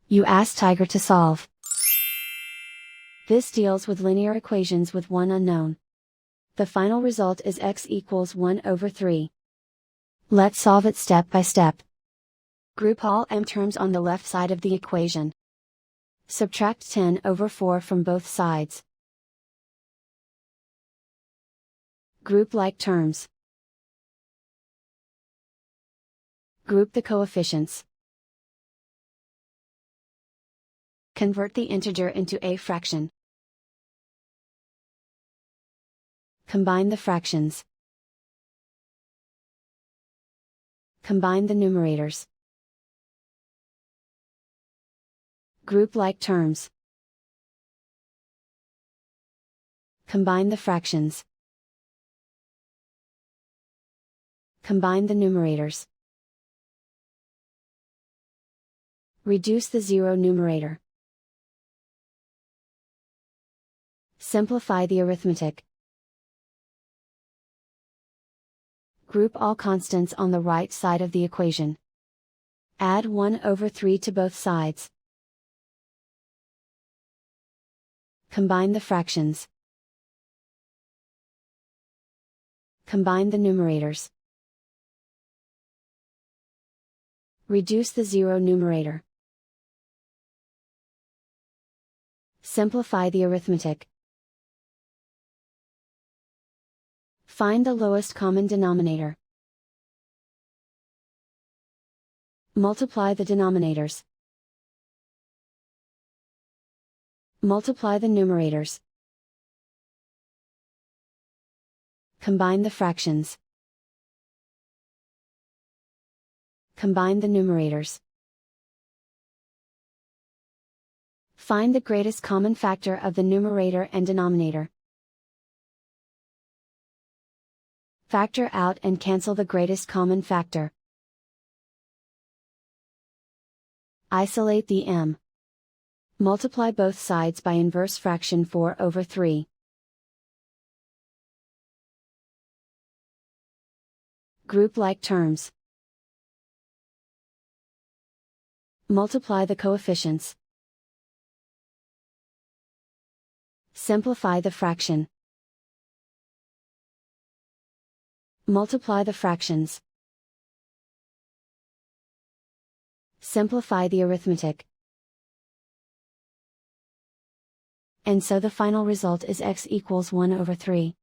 You ask Tiger to solve. This deals with linear equations with one unknown. The final result is x equals 1 over 3. Let's solve it step by step. Group all m terms on the left side of the equation. Subtract 10 over 4 from both sides. Group like terms. Group the coefficients. Convert the integer into a fraction. Combine the fractions. Combine the numerators. Group like terms. Combine the fractions. Combine the numerators. Reduce the zero numerator. Simplify the arithmetic. Group all constants on the right side of the equation. Add 1 over 3 to both sides. Combine the fractions. Combine the numerators. Reduce the zero numerator. Simplify the arithmetic. Find the lowest common denominator. Multiply the denominators. Multiply the numerators. Combine the fractions. Combine the numerators. Find the greatest common factor of the numerator and denominator. Factor out and cancel the greatest common factor. Isolate the m. Multiply both sides by inverse fraction 4 over 3. Group like terms. Multiply the coefficients. Simplify the fraction. Multiply the fractions. Simplify the arithmetic. And so the final result is x equals 1 over 3.